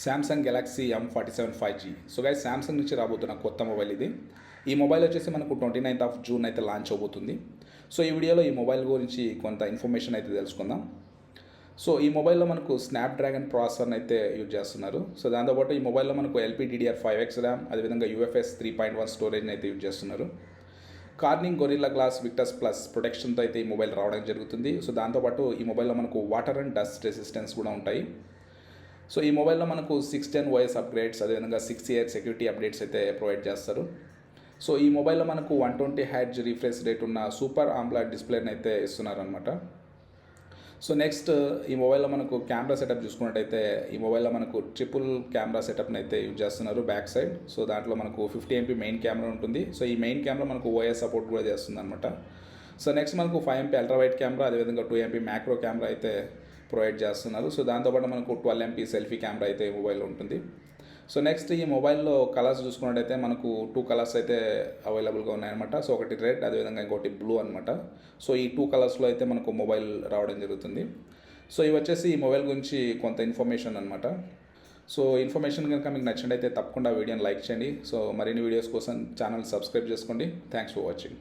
Samsung Galaxy M47 5G. So guys, Samsung నుంచి రాబోతున్న కొత్త మొబైల్ ఇది. ఈ మొబైల్ వచ్చేసి మనకు 29th జూన్ అయితే లాంచ్ అవబోతుంది. సో ఈ వీడియోలో ఈ మొబైల్ గురించి కొంత ఇన్ఫర్మేషన్ అయితే తెలుసుకుందాం. సో ఈ మొబైల్లో మనకు స్నాప్డ్రాగన్ ప్రాసెసర్ని అయితే యూజ్ చేస్తున్నారు. సో దాంతోపాటు ఈ మొబైల్లో మనకు LPDDR5X ర్యామ్, అదేవిధంగా UFS 3.1 స్టోరేజ్ని అయితే యూజ్ చేస్తున్నారు. Corning Gorilla Glass Victus plus ప్రొటెక్షన్తో అయితే ఈ మొబైల్ రావడం జరుగుతుంది. సో దాంతోపాటు ఈ మొబైల్లో మనకు వాటర్ అండ్ డస్ట్ రెసిస్టెన్స్ కూడా ఉంటాయి. సో ఈ మొబైల్లో మనకు 6th Gen OS అప్గ్రేడ్స్, అదేవిధంగా 6 year సెక్యూరిటీ అప్డేట్స్ అయితే ప్రొవైడ్ చేస్తారు. సో ఈ మొబైల్లో మనకు 120 Hz రిఫ్రెష్ రేట్ ఉన్న సూపర్ ఆమ్లాయిడ్ డిస్ప్లేని అయితే ఇస్తున్నారు అనమాట. సో నెక్స్ట్ ఈ మొబైల్లో మనకు కెమెరా సెటప్ చూసుకున్నట్టయితే ఈ మొబైల్లో మనకు ట్రిపుల్ కెమెరా సెటప్ని అయితే యూజ్ చేస్తున్నారు బ్యాక్ సైడ్. సో దాంట్లో మనకు 50 MP మెయిన్ కెమెరా ఉంటుంది. సో ఈ మెయిన్ కెమెరా మనకు OS సపోర్ట్ కూడా చేస్తుంది అనమాట. సో నెక్స్ట్ మనకు 5 MP అల్ట్రా వైడ్ కెమెరా, అదేవిధంగా 2 MP మ్యాక్రో కెమెరా అయితే ప్రొవైడ్ చేస్తున్నారు. సో దాంతోపాటు మనకు 12 MP సెల్ఫీ కెమెరా అయితే ఈ మొబైల్లో ఉంటుంది. సో నెక్స్ట్ ఈ మొబైల్లో కలర్స్ చూసుకున్నట్టయితే మనకు 2 కలర్స్ అయితే అవైలబుల్గా ఉన్నాయన్నమాట. సో ఒకటి రెడ్, అదేవిధంగా ఇంకోటి బ్లూ అనమాట. సో ఈ 2 కలర్స్లో అయితే మనకు మొబైల్ రావడం జరుగుతుంది. సో ఇవి వచ్చేసి ఈ మొబైల్ గురించి కొంత ఇన్ఫర్మేషన్ అనమాట. సో ఇన్ఫర్మేషన్ కనుక మీకు నచ్చినట్టయితే తప్పకుండా వీడియోని లైక్ చేయండి. సో మరిన్ని వీడియోస్ కోసం ఛానల్ సబ్స్క్రైబ్ చేసుకోండి. Thanks for watching.